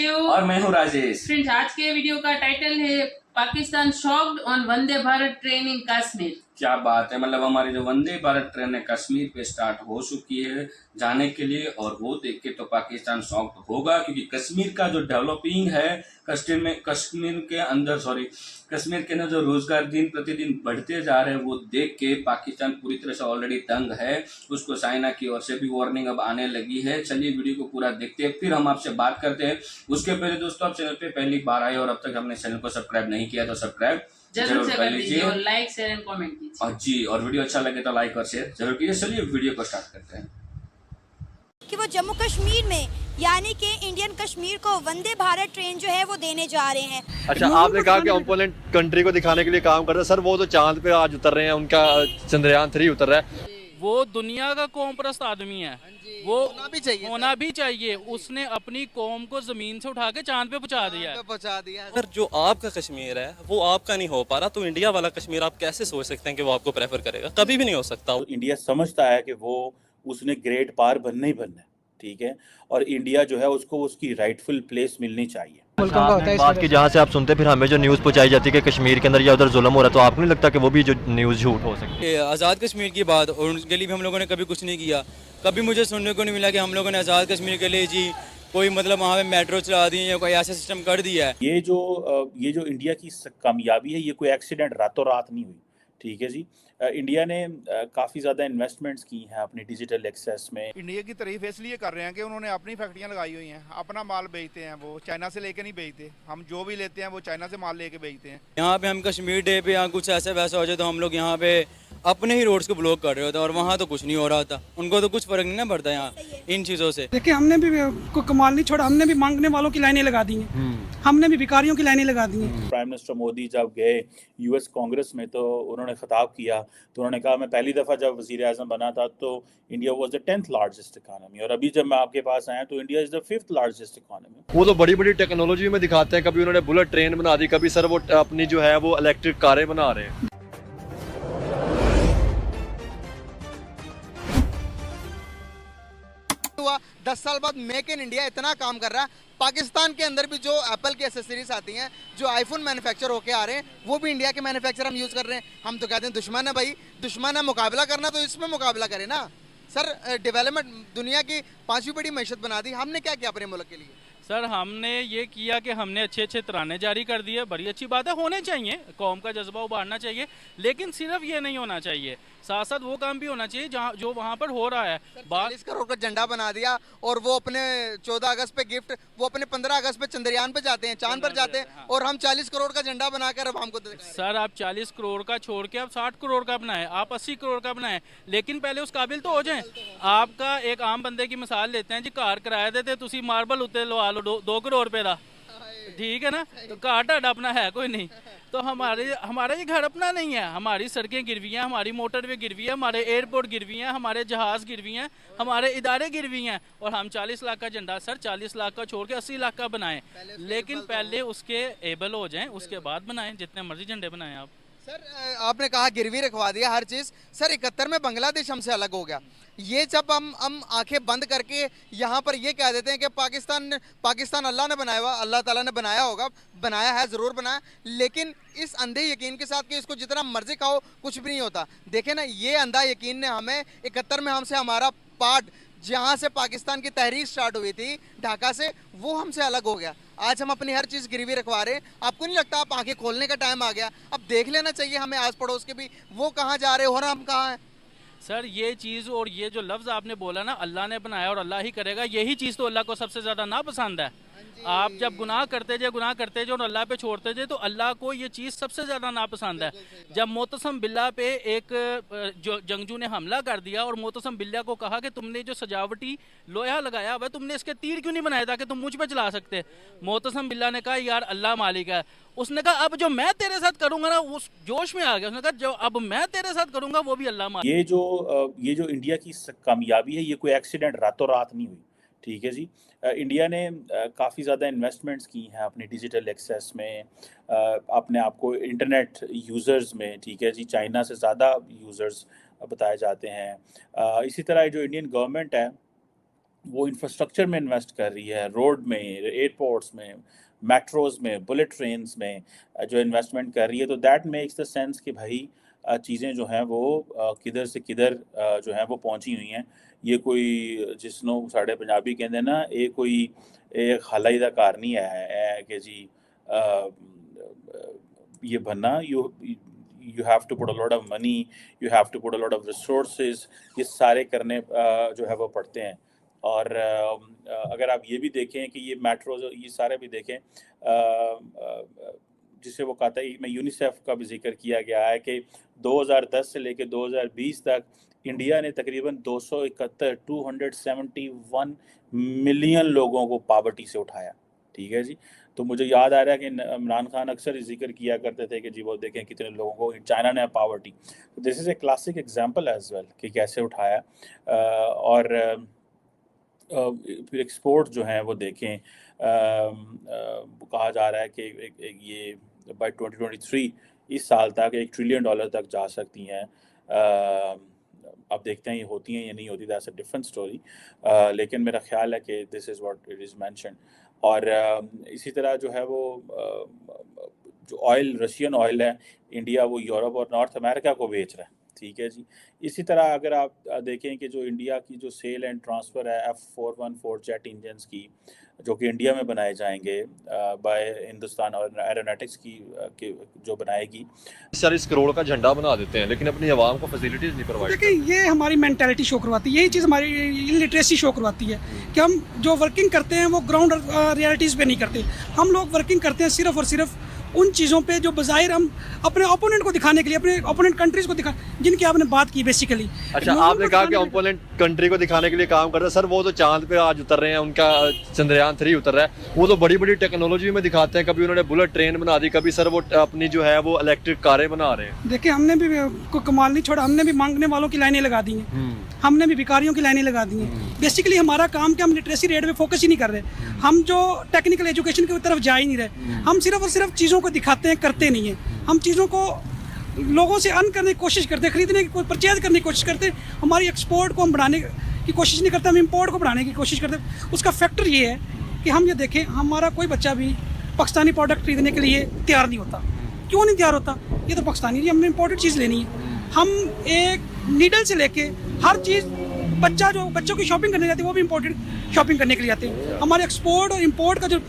अंशु और मैं हूँ राजेश। फ्रेंड्स, आज के वीडियो का टाइटल है Pakistan shocked on Vande Bharat train in Kashmir. क्या बात है, मतलब हमारी जो वंदे भारत ट्रेन है कश्मीर पे स्टार्ट हो चुकी है जाने के लिए, और वो देख के तो पाकिस्तान शॉक्ड होगा, क्योंकि कश्मीर का जो डेवलपिंग है कश्मीर के अंदर जो रोजगार दिन प्रतिदिन बढ़ते जा रहे हैं वो देख के पाकिस्तान पूरी तरह से ऑलरेडी तंग है। उसको चाइना की ओर से भी वार्निंग अब आने लगी है। चलिए वीडियो को पूरा देखते हैं, फिर हम आपसे बात करते हैं। उसके पहले दोस्तों, आप चैनल पे पहली बार आए और अब तक हमने चैनल को सब्सक्राइब नहीं किया तो सब्सक्राइब जरूर कर लीजिए और लाइक शेयर एंड कमेंट कीजिए। और जी, और वीडियो अच्छा लगे तो लाइक और शेयर जरूर कीजिए। चलिए वीडियो को स्टार्ट करते हैं। कि वो जम्मू कश्मीर में यानी कि इंडियन कश्मीर को वंदे भारत ट्रेन जो है वो देने जा रहे हैं। अच्छा, आपने कहा कि ओपोनेंट कंट्री को दिखाने के लिए काम कर रहे हैं। सर, वो तो चांद पे आज उतर रहे हैं, उनका चंद्रयान 3 उतर रहा है। वो दुनिया का कौमप्रस्त आदमी है, वो होना भी चाहिए। उसने अपनी कौम को जमीन से उठा के चांद पे पहुंचा दिया है। अगर जो आपका कश्मीर है वो आपका नहीं हो पा रहा, तो इंडिया वाला कश्मीर आप कैसे सोच सकते हैं कि वो आपको प्रेफर करेगा? कभी भी नहीं हो सकता। इंडिया समझता है कि वो उसने ग्रेट पावर बनना ही बनना है, ठीक है, और इंडिया जो है उसको उसकी राइटफुल प्लेस मिलनी चाहिए। बात की जहाँ से आप सुनते फिर हमें जो न्यूज़ पहुंचाई जाती है कि कश्मीर के अंदर या उधर जुल्म हो रहा है, तो आपको नहीं लगता कि वो भी जो न्यूज़ झूठ हो सकती है? आज़ाद कश्मीर की बात, और उनके लिए भी हम लोगों ने कभी कुछ नहीं किया। कभी मुझे सुनने को नहीं मिला कि हम लोगों ने आज़ाद कश्मीर के लिए जी कोई मतलब वहाँ पे मेट्रो चला दी है या कोई ऐसा सिस्टम कर दिया है। ये जो इंडिया की कामयाबी है, ये कोई एक्सीडेंट रातों रात नहीं हुई, ठीक है जी। इंडिया ने काफ़ी ज़्यादा इन्वेस्टमेंट्स की हैं अपनी डिजिटल एक्सेस में। इंडिया की तारीफ इसलिए कर रहे हैं कि उन्होंने अपनी फैक्ट्रियां लगाई हुई हैं, अपना माल बेचते हैं, वो चाइना से लेके नहीं बेचते। हम जो भी लेते हैं वो चाइना से माल लेके बेचते हैं। यहाँ पे हम कश्मीर डे पे यहाँ कुछ ऐसा वैसा हो जाए तो हम लोग यहाँ पे अपने ही रोड्स को ब्लॉक कर रहे होते हैं, और वहाँ तो कुछ नहीं हो रहा था। उनको तो कुछ फर्क नहीं ना पड़ता यहाँ इन चीज़ों से। देखिए, हमने भी को कमाल नहीं छोड़ा, हमने भी मांगने वालों की लाइनें लगा दी हैं, हमने भी भिखारियों की लाइनें लगा दी हैं। प्राइम मिनिस्टर मोदी जब गए यूएस कांग्रेस में तो उन्होंने खिताब किया, तो उन्होंने कहा मैं पहली दफ़ा जब वज़ीर आज़म बना था तो India was the 10th largest economy, और अभी जब मैं आपके पास आया तो India is the 5th largest economy. वो तो बड़ी बड़ी टेक्नोलॉजी में दिखाते हैं, कभी उन्होंने बुलेट ट्रेन बना दी, कभी सर वो अपनी जो है वो इलेक्ट्रिक कारें बना रहे हैं। हुआ 10 साल बाद मेक इन इंडिया इतना काम कर रहा है। पाकिस्तान के अंदर भी जो एप्पल की एसेसरीज आती हैं, जो आईफोन मैन्युफैक्चर होके आ रहे हैं, वो भी इंडिया के मैन्युफैक्चर हम यूज़ कर रहे हैं। हम तो कहते हैं दुश्मन है भाई, दुश्मन है, मुकाबला करना तो इसमें मुकाबला करें ना सर। डेवलपमेंट दुनिया की 5वीं बड़ी मैशत बना दी। हमने क्या किया अपने मुल्क के लिए? सर, हमने ये किया कि हमने अच्छे अच्छे तराने जारी कर दिए। बड़ी अच्छी बात है, होने चाहिए, कौम का जज्बा उभारना चाहिए, लेकिन सिर्फ ये नहीं होना चाहिए, साथ साथ वो काम भी होना चाहिए जहाँ जो वहाँ पर हो रहा है। 40 करोड़ का झंडा बना दिया, और वो अपने 14 अगस्त पे गिफ्ट, वो अपने 15 अगस्त पे चंद्रयान पे जाते हैं, चांद पर जाते हैं, और हम 40 करोड़ का झंडा बनाकर अब हमको सर, आप 40 करोड़ का छोड़ के आप 60 करोड़ का बनाए, आप 80 करोड़ का बनाए, लेकिन पहले उस काबिल तो हो जाए। आपका एक आम बंदे की मिसाल लेते हैं जी, कार किराया देते तुसी मार्बल उत्ते लवा लो 2 करोड़ रुपए का, ठीक है ना, तो कार ढाडा अपना है कोई नहीं। तो हमारा ये घर अपना नहीं है, हमारी सड़कें गिरवी हैं, हमारी मोटरवे गिरवी है, हमारे एयरपोर्ट गिरवी हैं, हमारे जहाज़ गिरवी हैं, हमारे इदारे गिरवी हैं, और हम 40 लाख का झंडा सर 40 लाख का छोड़ के 80 लाख का बनाएं, लेकिन पहले उसके एबल हो जाएं, उसके बाद बनाएं। जितने मर्जी झंडे बनाएं आप। सर, आपने कहा गिरवी रखवा दिया हर चीज़। सर, 71 में बांग्लादेश हमसे अलग हो गया। ये जब हम आंखें बंद करके यहाँ पर ये कह देते हैं कि पाकिस्तान अल्लाह ने बनाया हुआ, अल्लाह ताला ने बनाया होगा, बनाया है, ज़रूर बनाया, लेकिन इस अंधे यकीन के साथ कि इसको जितना मर्जी खाओ कुछ भी नहीं होता। देखे ना, ये अंधा यकीन ने हमें 71 में हमसे हमारा पार्ट, जहाँ से पाकिस्तान की तहरीक स्टार्ट हुई थी ढाका से, वो हमसे अलग हो गया। आज हम अपनी हर चीज़ गिरवी रखवा रहे हैं। आपको नहीं लगता आप आंखें खोलने का टाइम आ गया? अब देख लेना चाहिए हमें आस पड़ोस के भी, वो कहाँ जा रहे हो और हम कहाँ हैं। सर, ये चीज़ और ये जो लफ्ज़ आपने बोला ना, अल्लाह ने बनाया और अल्लाह ही करेगा, यही चीज़ तो अल्लाह को सबसे ज़्यादा नापसंद है। आप जब गुनाह करते जाए और अल्लाह पे छोड़ते जाए, तो अल्लाह को ये चीज़ सबसे ज़्यादा नापसंद है। जब मोतसम बिल्ला पे एक जंगजू ने हमला कर दिया और मोतसम बिल्ला को कहा कि तुमने जो सजावटी लोहा लगाया हुआ, तुमने इसके तीर क्यों नहीं बनाए ताकि तुम मुझ पे चला सकते? मोतसम बिल्ला ने कहा यार अल्लाह मालिक है। उसने कहा अब जो मैं तेरे साथ करूंगा ना, उस जोश में आ गया, उसने कहा जो अब मैं तेरे साथ करूंगा वो भी अल्लाह मालिक। ये जो इंडिया की कामयाबी है, ये कोई एक्सीडेंट रातों रात नहीं हुई, ठीक है जी। इंडिया ने काफ़ी ज़्यादा इन्वेस्टमेंट्स की हैं अपनी डिजिटल एक्सेस में, अपने आप को इंटरनेट यूज़र्स में, ठीक है जी, चाइना से ज़्यादा यूज़र्स बताए जाते हैं। इसी तरह जो इंडियन गवर्नमेंट है वो इंफ्रास्ट्रक्चर में इन्वेस्ट कर रही है, रोड में, एयरपोर्ट्स में, मेट्रोज़ में, बुलेट ट्रेन्स में जो इन्वेस्टमेंट कर रही है, तो दैट मेक्स द सेंस कि भाई चीज़ें जो हैं वो किधर से किधर जो हैं वो पहुंची हुई हैं। ये कोई जिसनों साढ़े पंजाबी कहते हैं ना, ये कोई एक हालाई दा घर नहीं है कि जी ये बनना, you have to put a lot of money, you have to put a lot of resources, ये सारे करने जो है वो पड़ते हैं। और अगर आप ये भी देखें कि ये मेट्रो ये सारे भी देखें, जिसे वो कहता है, मैं यूनिसेफ का भी जिक्र किया गया है कि 2010 से लेकर 2020 तक इंडिया ने तकरीबन 271 मिलियन लोगों को पॉवर्टी से उठाया। ठीक है जी। तो मुझे याद आ रहा है कि इमरान खान अक्सर जिक्र किया करते थे कि जी वो देखें कितने लोगों को चाइना ने पॉवर्टी। तो this is a classic example as well कि कैसे उठाया। और फिर एक्सपोर्ट जो हैं वो देखें, कहा जा रहा है कि ये बाय 2023 इस साल तक $1 ट्रिलियन तक जा सकती हैं। अब देखते हैं ये होती हैं या नहीं होती, दैट्स अ डिफरेंट स्टोरी। लेकिन मेरा ख्याल है कि this is what it is mentioned. और इसी तरह जो है वो जो ऑयल, रशियन ऑयल है, इंडिया वो यूरोप और नॉर्थ अमेरिका को बेच रहा है। ठीक है जी। इसी तरह अगर आप देखें कि जो इंडिया की जो सेल एंड ट्रांसफ़र है F414 जेट इंजन्स की, जो कि इंडिया में बनाए जाएंगे बाय हिंदुस्तान और एरोनॉटिक्स की जो बनाएगी। 40 करोड़ का झंडा बना देते हैं लेकिन अपनी आवाम को फैसिलिटीज़ नहीं प्रोवाइड। देखिए, ये हमारी मेंटालिटी शो करवाती है, यही चीज़ हमारी इलिटरेसी शो करवाती है कि हम जो वर्किंग करते हैं वो ग्राउंड रियलिटीज़ पे नहीं करते। हम लोग वर्किंग करते हैं सिर्फ और सिर्फ उन चीज़ों पे जो बज़ाहिर हम अपने ओपोनेंट को दिखाने के लिए, अपने ओपोनेंट कंट्रीज़ को जिनकी आपने बात की बेसिकली। अच्छा, आपने कहा कि ओपोनेंट कंट्री को दिखाने के लिए काम कर रहे हैं। सर वो तो चांद पे आज उतर रहे हैं, उनका चंद्रयान 3 उतर रहा है, वो तो बड़ी बड़ी टेक्नोलॉजी में दिखाते हैं। कभी उन्होंने बुलेट ट्रेन बना दी, कभी सर वो अपनी जो है वो इलेक्ट्रिक कारें बना रहे हैं। देखिए, हमने भी कोई कमाल नहीं छोड़ा, हमने भी मांगने वालों की लाइनें लगा दी हैं, हमने भी भिखारियों की लाइनें लगा दी हैं। बेसिकली हमारा काम कि हम लिटरेसी रेट पे फोकस ही नहीं कर रहे, हम जो टेक्निकल एजुकेशन की तरफ जा ही नहीं रहे। हम सिर्फ और सिर्फ चीज़ों को दिखाते हैं, करते नहीं हैं। हम चीज़ों को लोगों से अर्न करने की कोशिश करते हैं, खरीदने की, परचेज करने की कोशिश करते हैं। हमारी एक्सपोर्ट को हम बढ़ाने की कोशिश नहीं करते, हम इंपोर्ट को बढ़ाने की कोशिश करते हैं। उसका फैक्टर ये है कि हम ये देखें, हमारा कोई बच्चा भी पाकिस्तानी प्रोडक्ट खरीदने के लिए तैयार नहीं होता। क्यों नहीं तैयार होता? ये तो पाकिस्तानी नहीं, हमने इंपोर्टेड चीज़ लेनी है। हम एक नीडल से लेके हर चीज़, बच्चों की शॉपिंग करने जाते हैं वो भी इंपोर्टेड शॉपिंग करने के लिए आते हैं। हमारे एक्सपोर्ट और इंपोर्ट का जो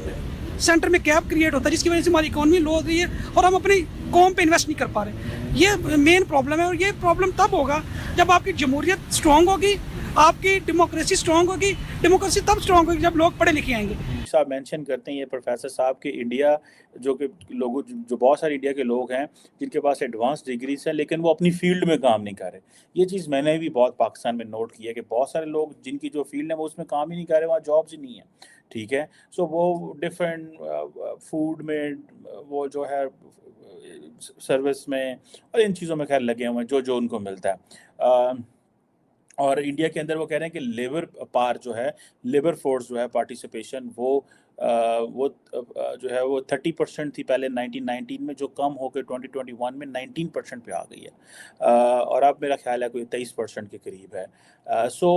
सेंटर में गैप क्रिएट होता है, जिसकी वजह से हमारी इकोनॉमी लो हो रही है और हम अपनी कौम पे इन्वेस्ट नहीं कर पा रहे। ये मेन प्रॉब्लम है। और ये प्रॉब्लम तब होगा जब आपकी जमहूरियत स्ट्रॉन्ग होगी, आपकी डेमोक्रेसी स्ट्रॉन्ग होगी। डेमोक्रेसी तब स्ट्रॉन्ग होगी जब लोग पढ़े लिखे आएंगे। साहब मेंशन करते हैं ये प्रोफेसर साहब कि इंडिया जो बहुत सारे इंडिया के लोग हैं जिनके पास एडवांस डिग्रीज हैं, लेकिन वो अपनी फील्ड में काम नहीं कर रहे। ये चीज़ मैंने भी बहुत पाकिस्तान में नोट की है कि बहुत सारे लोग जिनकी जो फील्ड है वो उसमें काम ही नहीं कर रहे, वहाँ जॉब्स ही नहीं है। ठीक है। सो वो डिफरेंट फूड में, वो जो है सर्विस में और इन चीज़ों में खैर लगे हुए हैं जो उनको मिलता है। और इंडिया के अंदर वो कह रहे हैं कि लेबर पार जो है, लेबर फोर्स जो है, पार्टिसिपेशन वो जो है वो 30% थी पहले 1919 में, जो कम होकर 2021 में 19% पे आ गई है। और अब मेरा ख्याल है कोई 23% के करीब है। सो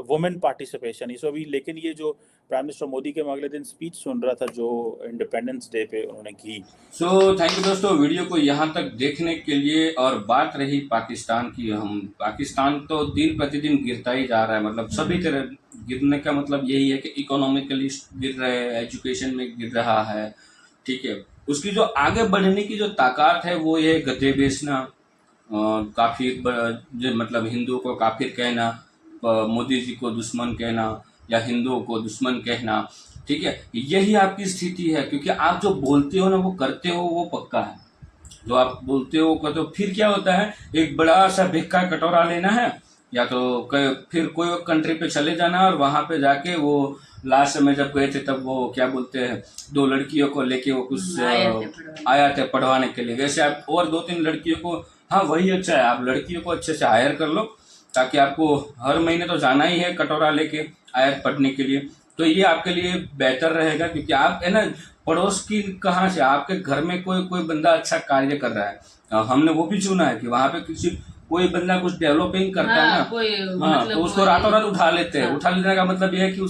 वुमेन पार्टिसिपेशन इस अभी, लेकिन ये जो प्राइम मिनिस्टर मोदी के मैं अगले दिन स्पीच सुन रहा था जो इंडिपेंडेंस डे पे उन्होंने की। सो थैंक यू दोस्तों वीडियो को यहाँ तक देखने के लिए। और बात रही पाकिस्तान की, पाकिस्तान तो दिन प्रतिदिन गिरता ही जा रहा है। मतलब सभी तरह गिरने का मतलब यही है कि इकोनॉमिकली गिर रहे हैं, एजुकेशन में गिर रहा है। ठीक है। उसकी जो आगे बढ़ने की जो ताकत है वो ये गद्दे बेचना, काफिर मतलब हिंदुओं को काफिर कहना, मोदी जी को दुश्मन कहना या हिंदुओं को दुश्मन कहना। ठीक है। यही आपकी स्थिति है, क्योंकि आप जो बोलते हो ना वो करते हो, वो पक्का है। जो आप बोलते हो करते हो। फिर क्या होता है, एक बड़ा सा भिक्का कटोरा लेना है, या तो फिर कोई कंट्री पे चले जाना और वहाँ पे जाके वो लास्ट में जब गए थे तब वो क्या बोलते हैं, 2 लड़कियों को लेके वो कुछ आया थे पढ़वाने के लिए। वैसे आप और 2-3 लड़कियों को, हाँ वही अच्छा है, आप लड़कियों को अच्छे से हायर कर लो, ताकि आपको हर महीने तो जाना ही है कटोरा लेके आयत पढ़ने के लिए। तो ये आपके लिए बेहतर रहेगा, क्योंकि आप है ना, पड़ोस की कहाँ से, आपके घर में कोई बंदा अच्छा कार्य कर रहा है, हमने वो भी चुना है कि वहाँ पे किसी कोई बंदा कुछ डेवलपिंग करता है हाँ, ना, कोई हाँ, मतलब तो उसको कोई- रातों रात उठा लेते हैं। हाँ। उठा लेने का मतलब ये है कि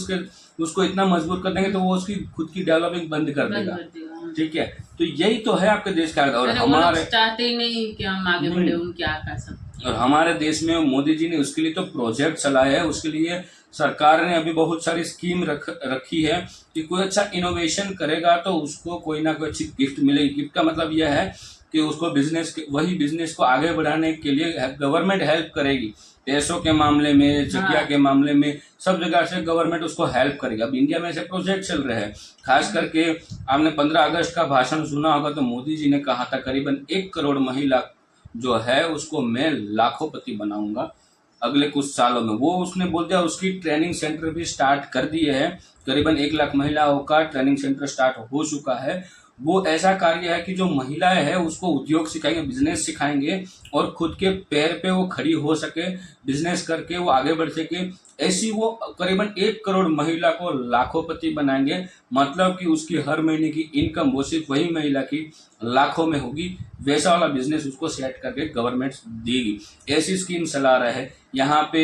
उसको इतना मजबूर कर देंगे तो वो उसकी खुद की डेवलपिंग बंद कर देगा। हाँ। ठीक है, तो यही तो है आपके देश का। और अरे वो लोग हमारे चाहते ही नहीं कि हम आगे बढ़े, उनके आकाश। और हमारे देश में मोदी जी ने उसके लिए तो प्रोजेक्ट चलाए है। उसके लिए सरकार ने अभी बहुत सारी स्कीम रखी है कि कोई अच्छा इनोवेशन करेगा तो उसको कोई ना कोई अच्छी गिफ्ट मिलेगी। गिफ्ट का मतलब यह है कि उसको वही बिजनेस को आगे बढ़ाने के लिए गवर्नमेंट हेल्प करेगी। पैसों के मामले में, जगह के मामले में, सब जगह से गवर्नमेंट उसको हेल्प करेगी। अब इंडिया में ऐसे प्रोजेक्ट चल रहे हैं। खास करके आपने 15 अगस्त का भाषण सुना होगा, तो मोदी जी ने कहा था करीबन 1 करोड़ महिला जो है उसको मैं लाखोंपति बनाऊंगा अगले कुछ सालों में। वो उसने बोल दिया। उसकी ट्रेनिंग सेंटर भी स्टार्ट कर दिए हैं। करीबन 1 लाख महिलाओं का ट्रेनिंग सेंटर स्टार्ट हो चुका है। वो ऐसा कार्य है कि जो महिलाएं हैं उसको उद्योग सिखाएंगे, बिजनेस सिखाएंगे और खुद के पैर पे वो खड़ी हो सके, बिजनेस करके वो आगे बढ़ सके। ऐसी वो करीबन 1 करोड़ महिला को लाखोंपति बनाएंगे। मतलब कि उसकी हर महीने की इनकम वो सिर्फ वही महिला की लाखों में होगी। वैसा वाला बिजनेस उसको सेट करके गवर्नमेंट देगी। ऐसी स्कीम चला रहा है यहाँ पे।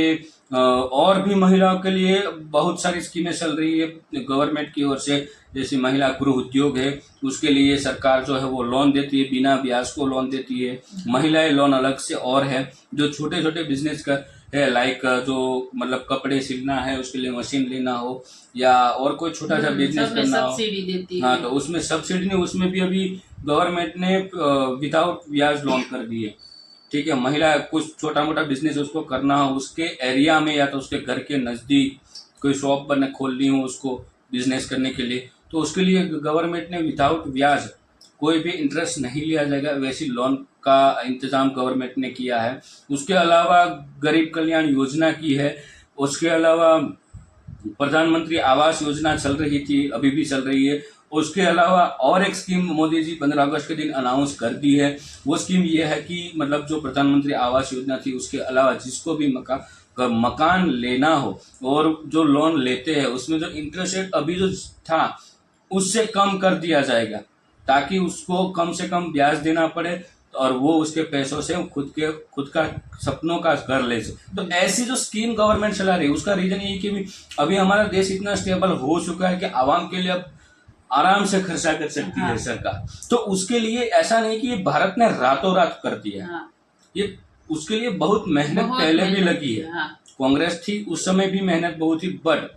और भी महिलाओं के लिए बहुत सारी स्कीमें चल रही है गवर्नमेंट की ओर से। जैसे महिला गृह उद्योग है, उसके लिए सरकार जो है वो लोन देती है, बिना ब्याज को लोन देती है। महिलाएं लोन अलग से और है। जो छोटे छोटे बिजनेस का है, लाइक जो मतलब कपड़े सिलना है उसके लिए मशीन लेना हो या और कोई छोटा सा बिजनेस करना हो, सब्सिडी देती है। हाँ, तो उसमें सब्सिडी नहीं, उसमें भी अभी गवर्नमेंट ने विदाउट ब्याज लोन कर दिए। ठीक है, महिला कुछ छोटा मोटा बिजनेस उसको करना हो उसके एरिया में या तो उसके घर के नज़दीक कोई शॉप बने खोलनी हो उसको बिजनेस करने के लिए, तो उसके लिए गवर्नमेंट ने विदाउट ब्याज कोई भी इंटरेस्ट नहीं लिया जाएगा, वैसी लोन का इंतजाम गवर्नमेंट ने किया है। उसके अलावा गरीब कल्याण योजना की है। उसके अलावा प्रधानमंत्री आवास योजना चल रही थी, अभी भी चल रही है। उसके अलावा और एक स्कीम मोदी जी 15 अगस्त के दिन अनाउंस कर दी है। वो स्कीम ये है कि मतलब जो प्रधानमंत्री आवास योजना थी उसके अलावा जिसको भी मकान लेना हो और जो लोन लेते हैं उसमें जो इंटरेस्ट रेट अभी जो था उससे कम कर दिया जाएगा, ताकि उसको कम से कम ब्याज देना पड़े और वो उसके पैसों से खुद का सपनों का घर ले सके। तो ऐसी जो स्कीम गवर्नमेंट चला रही है उसका रीजन ये कि अभी हमारा देश इतना स्टेबल हो चुका है कि आवाम के लिए अब आराम से खर्चा कर सकती है सरकार। तो उसके लिए ऐसा नहीं कि ये भारत ने रातों रात कर दिया। ये उसके लिए बहुत मेहनत पहले भी लगी है। कांग्रेस थी उस समय भी मेहनत बहुत ही, बट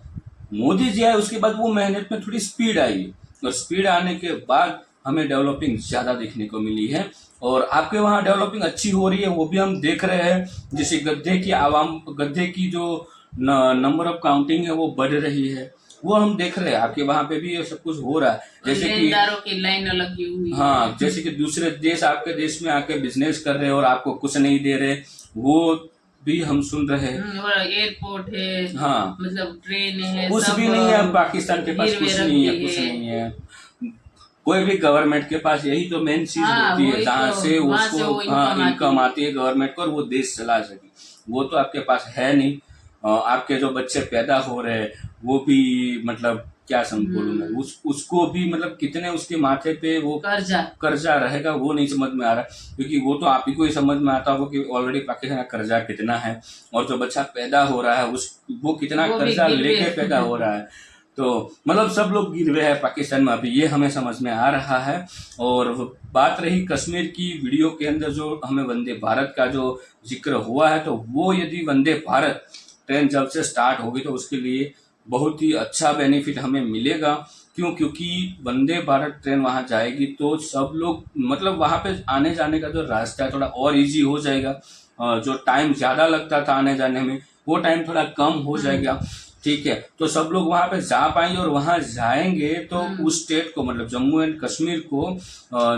मोदी जी आए उसके बाद वो मेहनत में थोड़ी स्पीड आई और स्पीड आने के बाद हमें डेवलपिंग ज्यादा देखने को मिली है। और आपके वहाँ डेवलपिंग अच्छी हो रही है वो भी हम देख रहे हैं। जैसे गड्ढे की जो नंबर ऑफ काउंटिंग है वो बढ़ रही है, वो हम देख रहे हैं। आपके वहाँ पे भी ये सब कुछ हो रहा है। जैसे कि की लाइन लगी हुई है। हाँ, जैसे कि दूसरे देश आपके देश में आके बिजनेस कर रहे हैं और आपको कुछ नहीं दे रहे, वो भी हम सुन रहे हैं। और एयरपोर्ट है, हाँ, मतलब ट्रेन है, कुछ भी नहीं है। पाकिस्तान के पास कुछ नहीं है, कुछ नहीं है। कोई भी गवर्नमेंट के पास यही तो मेन चीज होती है जहाँ से उसको इनकम आती है गवर्नमेंट को और वो देश चला सके। वो तो आपके पास है नहीं। आपके जो बच्चे पैदा हो रहे हैं वो भी मतलब क्या बोलूं मैं, उसको भी मतलब कितने उसके माथे पे वो कर्जा रहेगा वो नहीं समझ में आ रहा। क्योंकि वो तो आप ही को ही समझ में आता होगा कि ऑलरेडी पाकिस्तान का कर्जा कितना है और जो बच्चा पैदा हो रहा है वो कितना कर्जा लेके पैदा हो रहा है। तो मतलब सब लोग गिर हुए हैं पाकिस्तान में अभी, ये हमें समझ में आ रहा है। और बात रही कश्मीर की, वीडियो के अंदर जो हमें वंदे भारत का जो जिक्र हुआ है, तो वो यदि वंदे भारत ट्रेन जब से स्टार्ट होगी तो उसके लिए बहुत ही अच्छा बेनिफिट हमें मिलेगा। क्योंकि वंदे भारत ट्रेन वहाँ जाएगी तो सब लोग मतलब वहाँ पे आने जाने का जो रास्ता है थोड़ा और इजी हो जाएगा। जो टाइम ज़्यादा लगता था आने जाने में वो टाइम थोड़ा कम हो जाएगा। ठीक है, तो सब लोग वहाँ पे जा पाएंगे और वहाँ जाएंगे तो उस स्टेट को मतलब जम्मू एंड कश्मीर को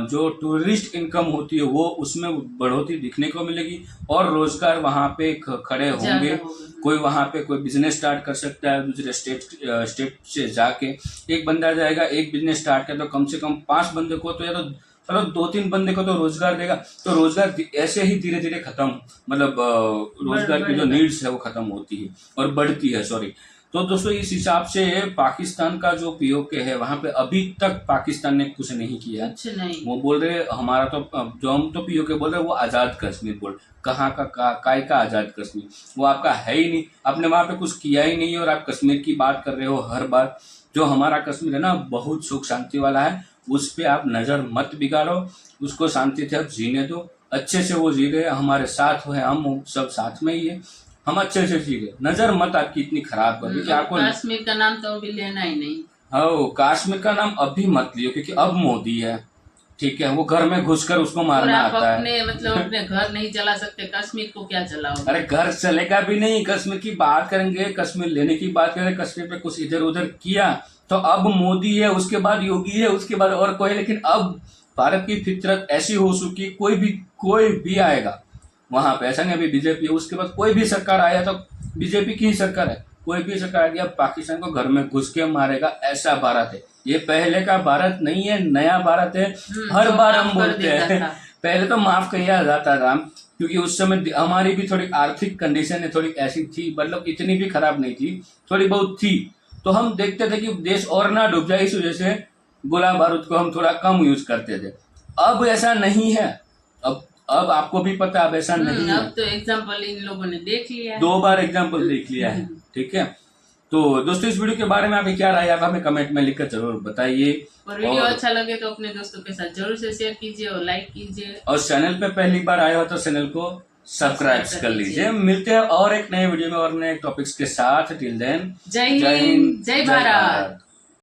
जो टूरिस्ट इनकम होती है वो उसमें बढ़ोतरी दिखने को मिलेगी और रोजगार वहाँ पे खड़े होंगे। कोई वहाँ पे कोई बिजनेस स्टार्ट कर सकता है दूसरे स्टेट से जाके। एक बंदा जाएगा एक बिजनेस स्टार्ट करे तो कम से कम 5 बंदे को तो या तो चलो 2-3 बंदे को तो रोजगार देगा। तो रोजगार ऐसे ही धीरे धीरे खत्म मतलब रोजगार की जो नीड्स है वो खत्म होती है और बढ़ती है। तो दोस्तों इस हिसाब से पाकिस्तान का जो पीओके है वहां पे अभी तक पाकिस्तान ने कुछ नहीं किया। कुछ नहीं। वो बोल रहे हमारा तो जो हम तो पीओके बोल रहे हैं वो आजाद कश्मीर बोल, कहाँ का काय का आजाद कश्मीर, वो आपका है ही नहीं, आपने वहां पे कुछ किया ही नहीं और आप कश्मीर की बात कर रहे हो हर बार। जो हमारा कश्मीर है ना बहुत सुख शांति वाला है, उस पे आप नजर मत बिगाड़ो, उसको शांति से आप जीने दो, अच्छे से वो जी रहे, हमारे साथ है, हम सब साथ में ही है, हम अच्छे से जी रहे, नजर मत आपकी इतनी खराब कर क्योंकि आपको कश्मीर का नाम तो अभी लेना ही नहीं। हाँ कश्मीर का नाम अभी मत लियो क्योंकि अब मोदी है, ठीक है, वो घर में घुसकर उसको मारना और आप आता है। अपने मतलब अपने घर नहीं चला सकते, कश्मीर को क्या चलाओगे? अरे घर चलेगा भी नहीं, कश्मीर की बात करेंगे, कश्मीर लेने की बात करेंगे, कश्मीर पे कुछ इधर उधर किया तो अब मोदी है, उसके बाद योगी है, उसके बाद और कोई, लेकिन अब भारत की फितरत ऐसी हो चुकी, कोई भी आएगा वहां पे, ऐसा नहीं अभी बीजेपी है, उसके बाद कोई भी सरकार आया तो बीजेपी की ही सरकार है, कोई भी सरकार आ गया पाकिस्तान को घर में घुस के मारेगा, ऐसा भारत है। ये पहले का भारत नहीं है, नया भारत है। हर बार हम बोलते हैं पहले तो माफ किया जाता था क्योंकि उस समय हमारी भी थोड़ी आर्थिक कंडीशन है, थोड़ी ऐसी थी, मतलब इतनी भी खराब नहीं थी, थोड़ी बहुत थी, तो हम देखते थे कि देश और ना डूब जाए, इस वजह से गोला बारूद को हम थोड़ा कम यूज करते थे। अब ऐसा नहीं है, अब आपको भी पता अब ऐसा नहीं है। अब तो एग्जाम्पल इन लोगों ने देख लिया है, 2 बार एग्जाम्पल देख लिया है, ठीक है। तो दोस्तों इस वीडियो के बारे में आपकी क्या राय है आप हमें कमेंट में लिखकर जरूर बताइए, और वीडियो अच्छा लगे तो अपने दोस्तों के साथ जरूर से शेयर कीजिए और लाइक कीजिए, और चैनल पे पहली बार आए हो तो चैनल को सब्सक्राइब कर लीजिए। मिलते हैं और एक नए वीडियो में और नए टॉपिक्स के साथ। टिल देन जय हिंद, जय भारत।